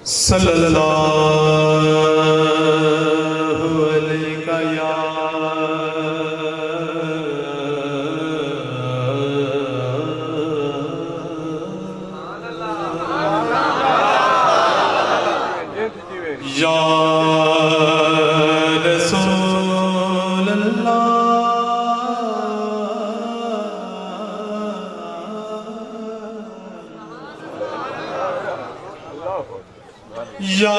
सल्लल्लाहु अलैका या रसूल अल्लाह या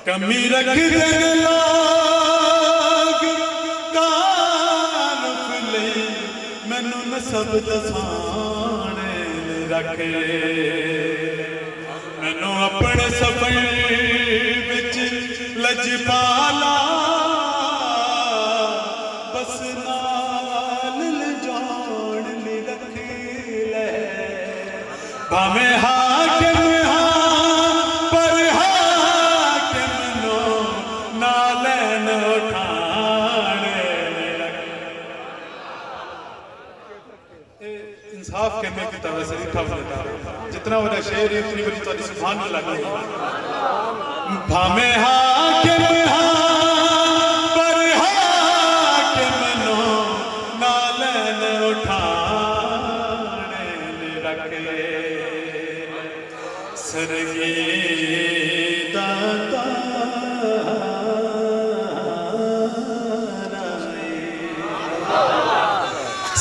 कमी रख लाग कानफ लई मैनू नसब दसाने रखे मैनू अपने सफर विच लजपाला बस नाल लिजाण ली रखे ले भावें हाकिम इंसाफ करने की तरह से ठप देता जितना बड़ा शेर है उतनी बड़ी तो सुभान अल्लाह की भामे हाकिम पर हाकिम नो नालन उठाने रखे सरगी दाता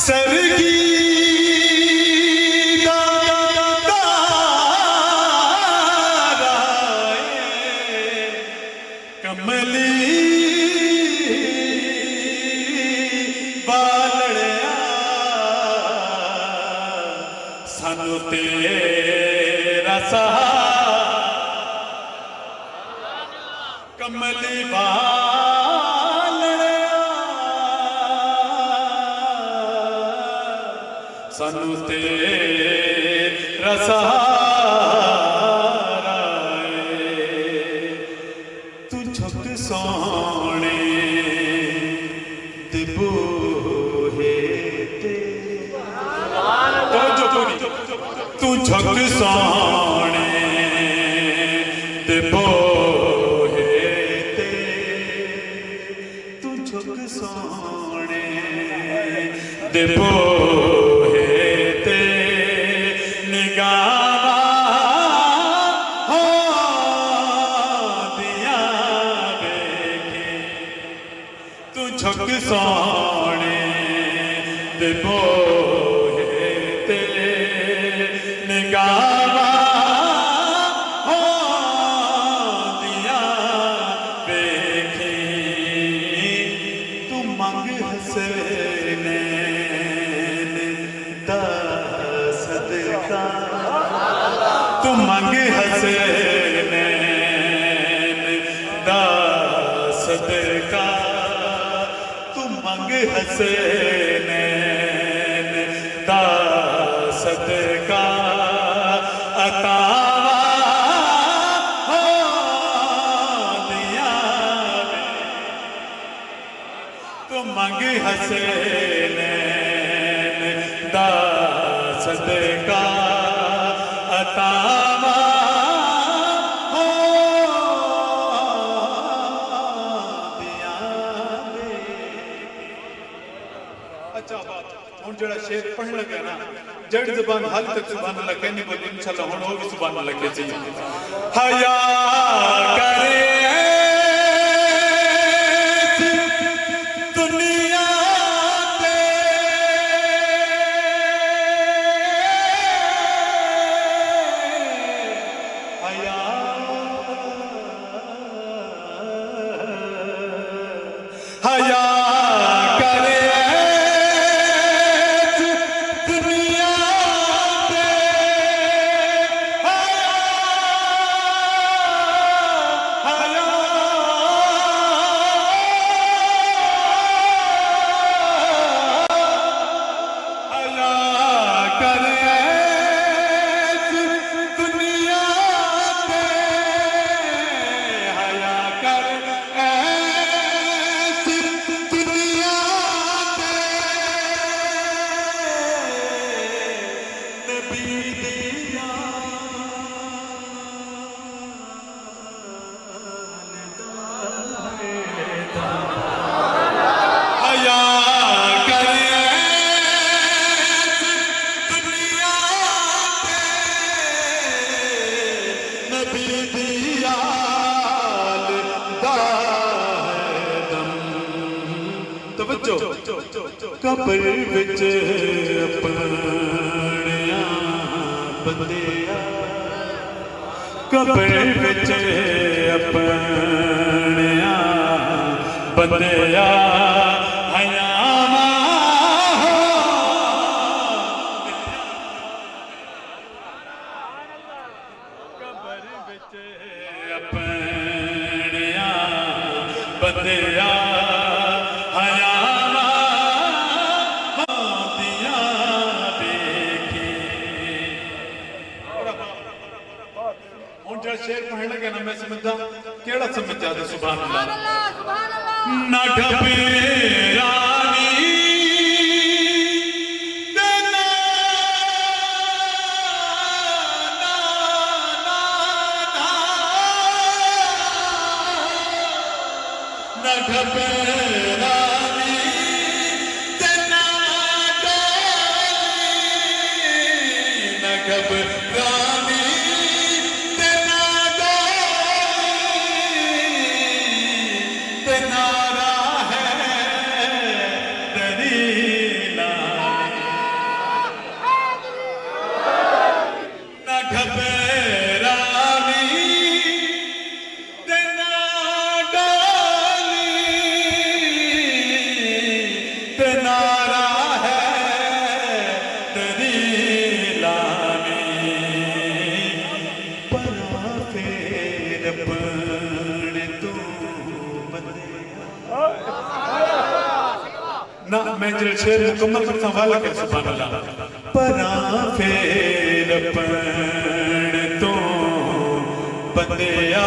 सरगी सानू तेरा कमली सानू तेरा सहारा तू झुक सोने दिबूहे ते तू झुक सोने दिबूहे ते तू झुक सोने दिबूहे झुक सोने दे बोहे ते निगावा हो दिया देखी तू मंग हसनैन दा सदका तू मंग हसनैन दा सदका मंग हसनैन दा सदका अतावा हो दिया तो मंग हसनैन दा सदका अतामा हो दिया दे। अच्छा बात हुन जड़ा शेर पढ़न लगे ना जड़ जुबान हाल तक सुभान अल्लाह कहनी बोली इंशाल्लाह हुन हो भी सुभान अल्लाह के जी। हया करे दुनिया पे हया हया कबर विच अपनिया बंदिया कबर विच अपनिया बंदिया हयामा कबर विच अपनिया बंदिया शेर पढ़ने लगे ना मैं समझदा केड़ा समझा दे सुभान अल्लाह ना घबरानी देना ना घबरानी देना ना घबरानी ना मैं जो शेर मुकम्मल करता वाला के सुभान अल्लाह परा फेर पण तो बंदिया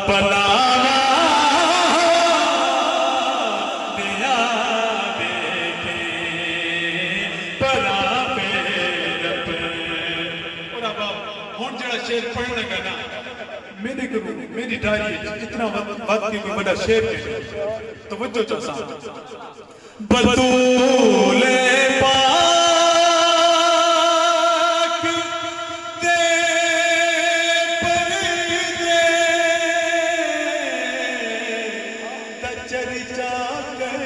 पलावा दिया देखे परा फेर और अब हुन जड़ा शेर पढ़न लगा ना मेरी डायरी इतना बात की कोई बड़ा शेर है तवज्जो चाहता बतूले पाक दे परदे तचरिचा कर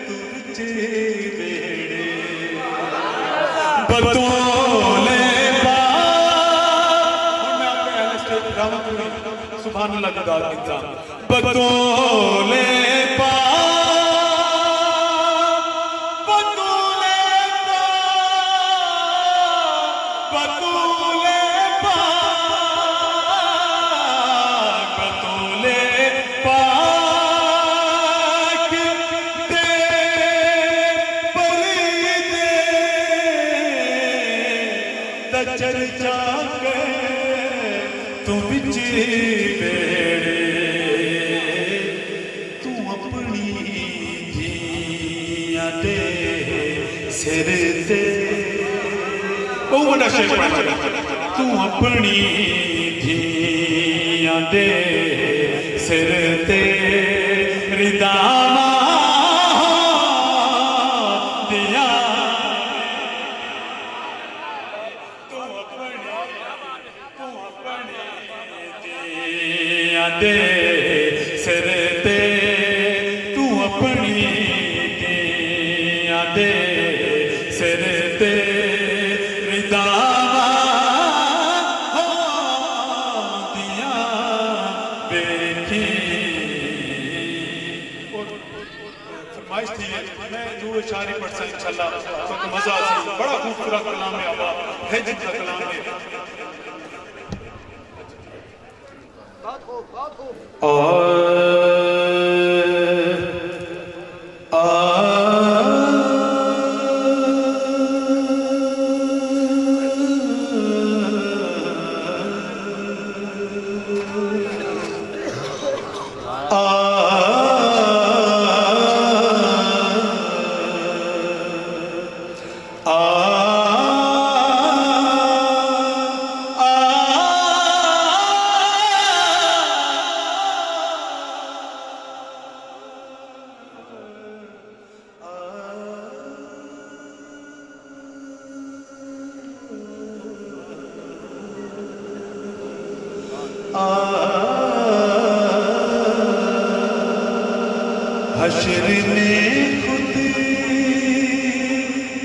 तुझे बेड़े बतूले सुभान अल्लाह का दाद इंसान बतूले चर्चा कर तू बिच बेड़े तू अपनी धियां दे सिर ते ਉਹ ਵੱਡਾ ਸ਼ੇਰ ਪੜ੍ਹ ਲਗਾ ਤੂੰ ਆਪਣੀ ਧੀਆਂ ਦੇ ਸਿਰ ਤੇ ਰਿਦਾਵਾਂ ਦੀਆਂ ਤੂੰ ਆਪਣੀ ਧੀਆਂ ਦੇ ਸਿਰ ਤੇ ਤੂੰ ਆਪਣੀ ਧੀਆਂ ਦੇ ਸਿਰ ਤੇ शारी पढ़ सा इंशाल्लाह तो मजा आ बड़ा खूबसूरत कलाम है आवा है जितना कलाम है बात हो हश्र में खुद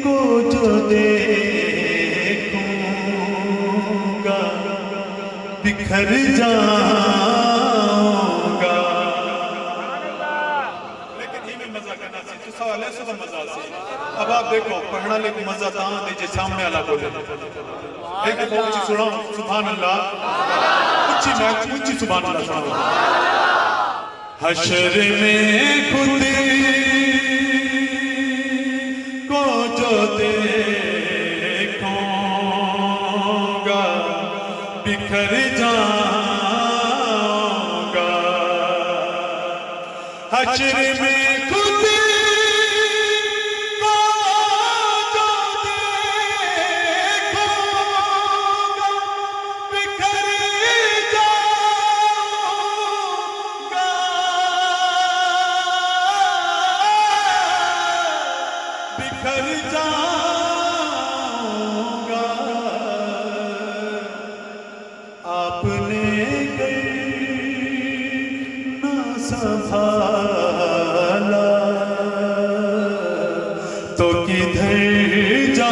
को जो देखूंगा बिखर जाऊंगा लेकिन इनमें मजा करना चाहिए तो सवाल है सब मजा से अब आप देखो पढ़ना लेकिन मजा ता दीजिए सामने वाला बोले एक ऊंची सुनाओ सुभान अल्लाह ऊंची सुभान अल्लाह सुनाओ हश्र में खुद को जो देखूंगा बिखर जाऊंगा हश्र में खुद को जो देखूंगा बिखर बिखर जाऊंगा आपने न संभाला तो किधर जा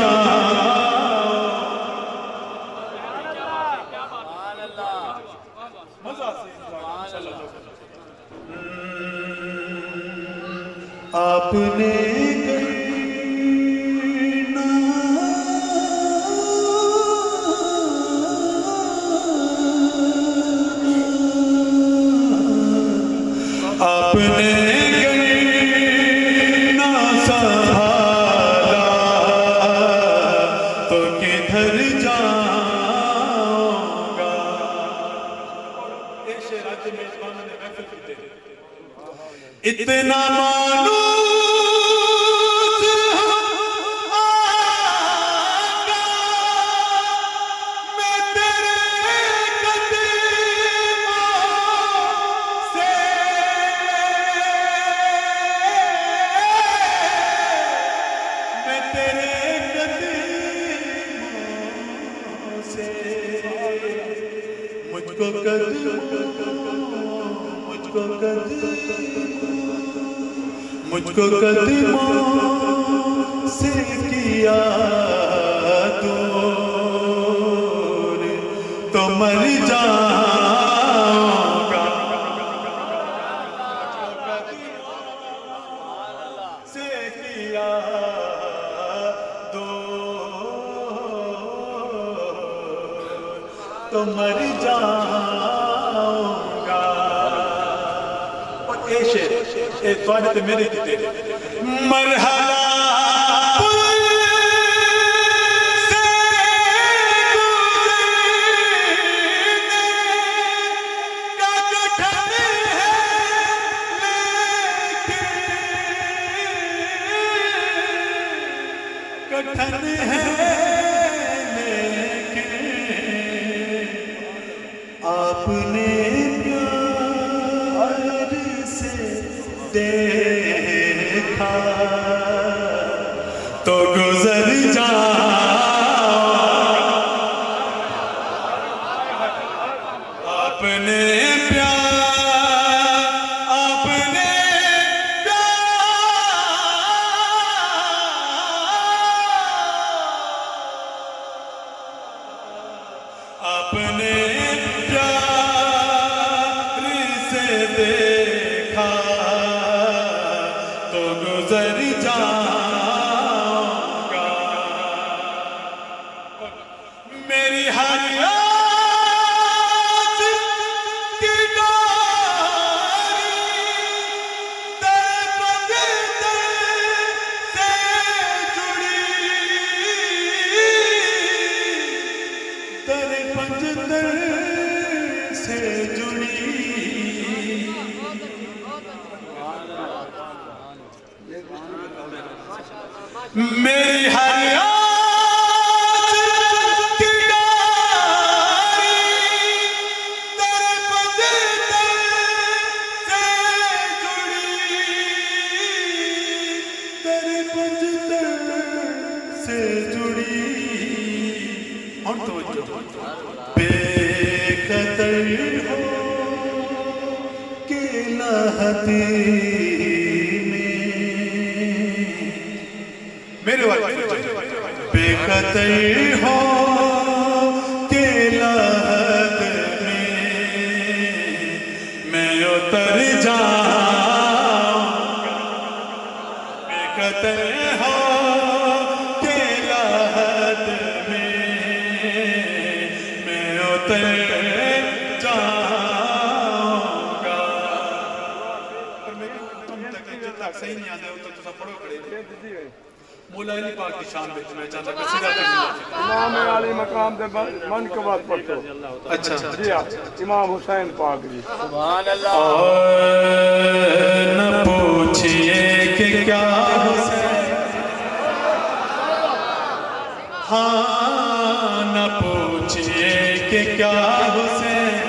आपने आपने ना संभाला तो किधर जाऊंगा ऐसे राज्य में मेजबानों ने महफिल करते इतना मानो मुझको कदमों से किया दूर तो मर जाऊंगा से किया दूर तो मर जाऊंगा तो मेरे मरहला कठिन है तो गुजर आपने अपने प्यार से देखा तो गुजर जाऊंगा मेरी हर आस की डोरी दर बदर से जुड़ी दर पंजतर से जुड़ी मेरी हर आस की डोरी दर पंजतर से जुड़ी दर पंजतर से जुड़ी और तवज्जो बेकदर हो के लहती में मेरे वाले बेकदर हो के लहत में मैं उतर जाऊंगा बेकदर हो के लहत में मैं उतर जाऊंगा पर मैं तुम तक जब तक सही नहीं आते हो तो तुम पढ़ो खड़े मौला अली पाक की शान में मैं चाहता कसीदा इमाम अली मकाम दे मन के बात पढ़ो अच्छा जी हां इमाम हुसैन पाक जी सुभान अल्लाह न पूछिए कि क्या हुसैन हाँ न पूछिए कि क्या हुसैन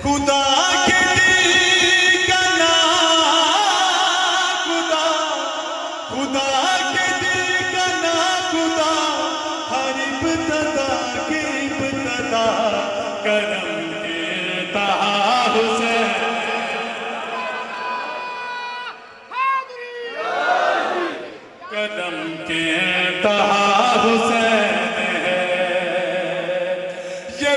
खुदा के दिल का नाम खुदा खुदा के दिल का नाम खुदा हर इब्तिदा की इब्तिदा करम के इंतहा हुसैन कदम के इंतहा हुसैन है ये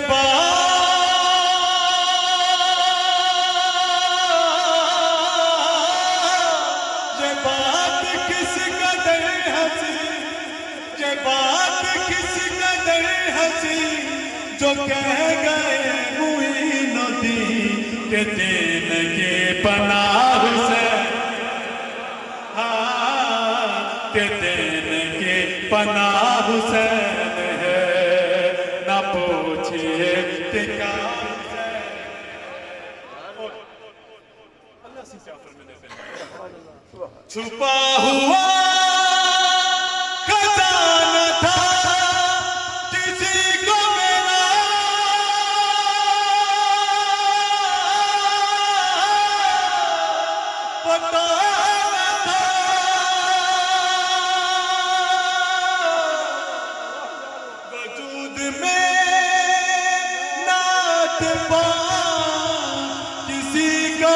बात किस कदर हंसी ये बात किस कदर हंसी जो कह गए मुईनुद्दीन के दीन के पनाह हुसैन हाँ के दीन के पनाह हुसैन है न पूछिए कि क्या अल्लाह से क्या फरमाने छुपा हुआ खजाना था किसी को मेरा पता न था वजूद में नात पा किसी को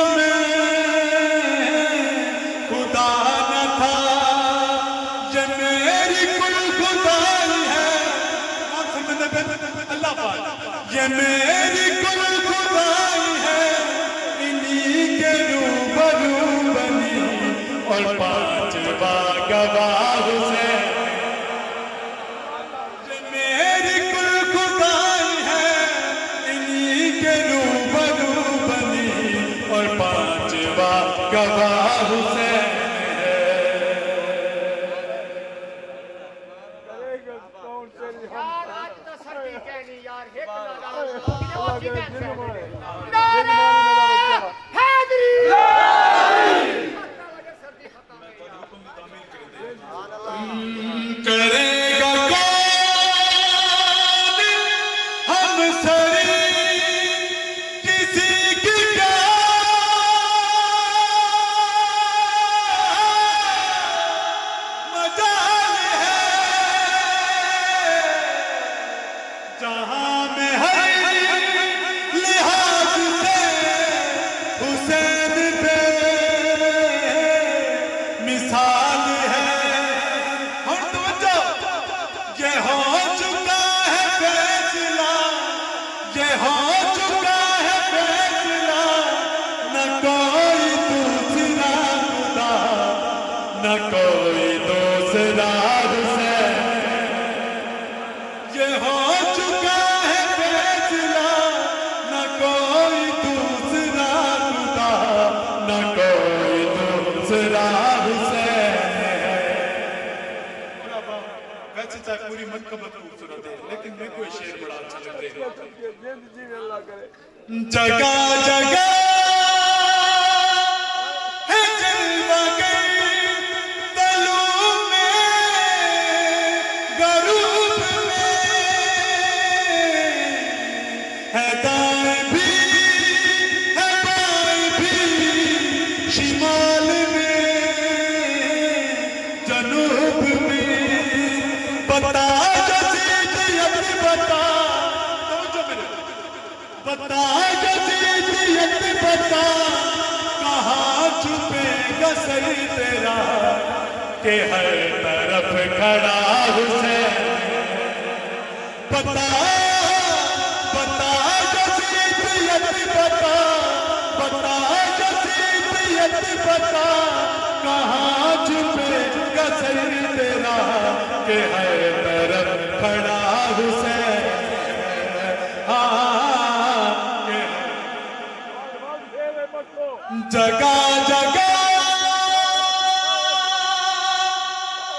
खुदा न था ये मेरी कुल खुदाई है अल्लाह पाक ये मेरी कुल खुदाई है इन्हीं के रूबरू बनी और पांचवा गवाह हुसैन ये मेरी कुल खुदाई है इन्हीं के रूबरू बनी और पांचवा गवाह हुसैन यार आज तो सर्दी कहनी यार एक हैदरी सर्दी खत्म वैसे तो पूरी मनकबत खूबसूरत है, लेकिन मेरे को ये शेर बड़ा अच्छा लग रहा है। जिंद जी अल्लाह करे जगह जगह है जलवागर, तलों में गरूब में है दाएं भी है बाएं भी, शिमाल में जनूब में, बता जसीदियत बता, बता जसीदियत बता, कहाँ छुपेगा सर तेरा कि हर तरफ खड़ा हुसैन। बता बता जसीदियत बता, बता जसीदियत बता, कहाँ छुपेगा सर तेरा कि हर तरफ खड़ा हुसैन। जगह जगह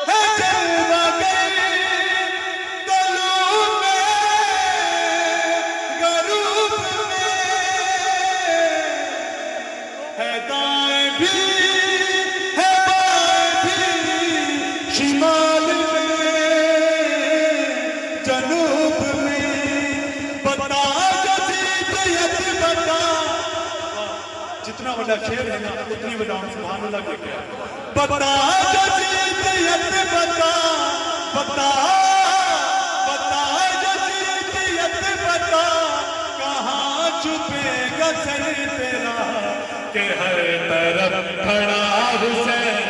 है जलवागर, तलों में गरूब में है दाएं भी है बाएं भी, शिमाल में जनूब में, बता जसीदियत बता। जितना बड़ा शेर है ना उतनी बड़ा सुभान अल्लाह के क्या। बता जसीदियत बता, बता बता जसीदियत बता, कहाँ छुपेगा सर तेरा कि हर तरफ खड़ा हुसैन।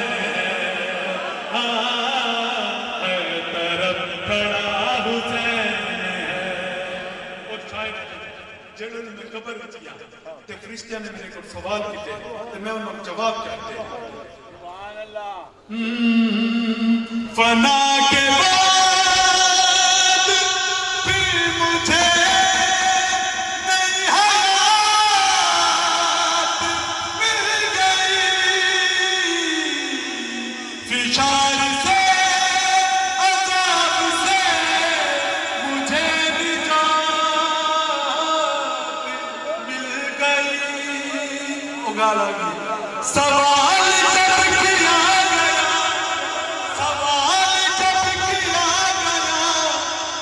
हर तरफ खड़ा हुसैन। और शायद जेड़े मैं खबर किया ते फरिश्तियां ने मेरे को सवाल किए ते मैं उन्हें जवाब करते सुभान अल्लाह फना के बाद फिर मुझे नई हयात मिल गई, फिशार से अज़ाब से मुझे निजात मिल गई। उगा लगी सवाल जब किया गया, सवाल जब किया गया,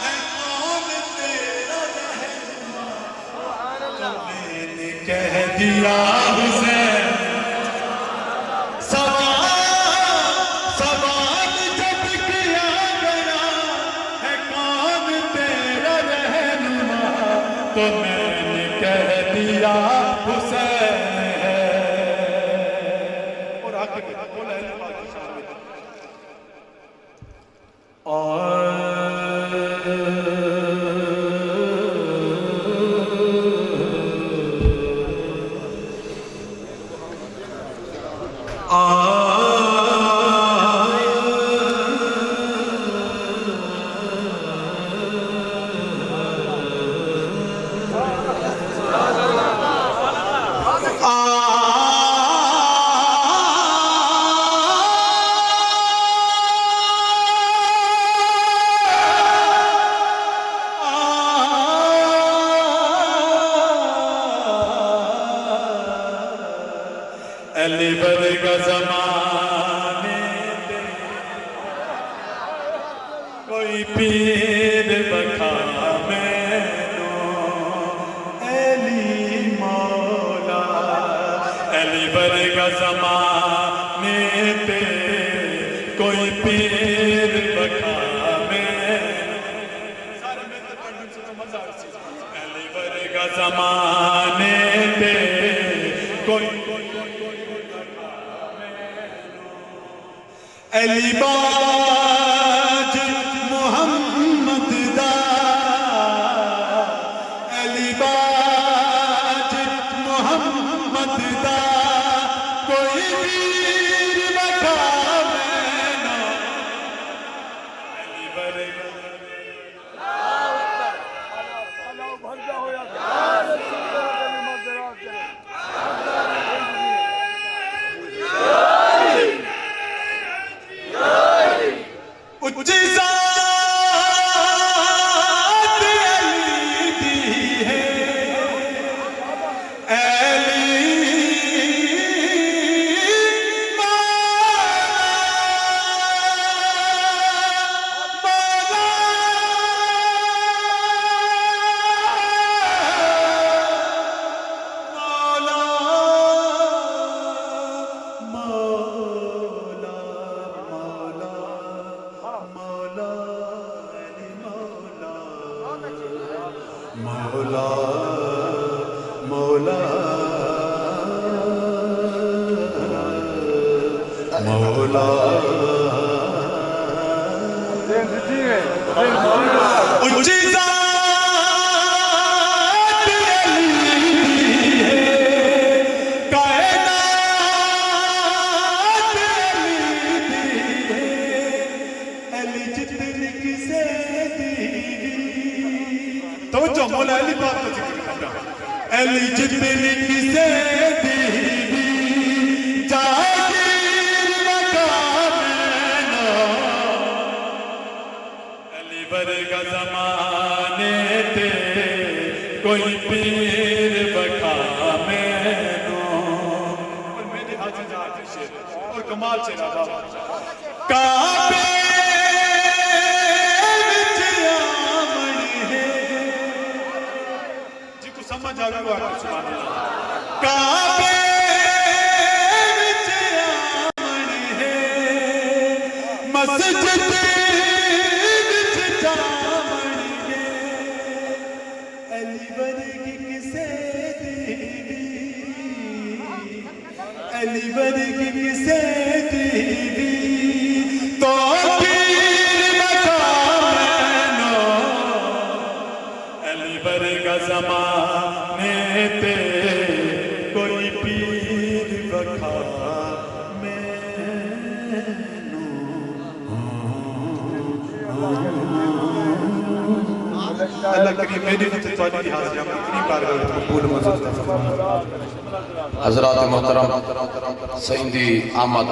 है कौन तेरा रहनुमा, तो मैंने कह दिया हुसैन। सवाल जब किया गया, है कौन तेरा रहनुमा, तो मैंने कह दिया हुसैन है। और आगे बोला है अली वर्गा ज़माने ते कोई पीर बखा मैनू, अली मौला। अली वर्गा ज़माने ते कोई पीर बखा मैनू, अली वर्गा ज़माने ते कोई अलीबाज मोहम्मद दा, अलीबाज मोहम्मद दा, कोई वीर बखा मैनू, अली वर्गा अल्लाह भरदा होया यार रसूल कलिमत दराज करे मौला उच्ची ज़ात अली है, कायनात अली जितनी किसे दी। तो जो मौला अली बात को जिक्र करता अली जितनी किसे दी जागीर मकाम ना अली वर्गा ज़माने ते कोई पीर बखा मैनो। और मेरे हाथ से जा के शेर और कमाल से राधा काबे विच आमण है जी को समझ आ गया आपको सुभान अल्लाह। काबे विच आमण है मस्जिद विच जामण है अली वर्गी किसे दीवी अली वर्गी किसे दीवी तो पीर मकाम नो अली वर्गा ज़माने ते कोई पीर बखा मैनू। अल्लाह करीम मेरी तो तुम्हारी हाज़िरी में इतनी बारगाह में कबूल मंजूर फरमाए। हज़रात मोहतरम सईदी अहमद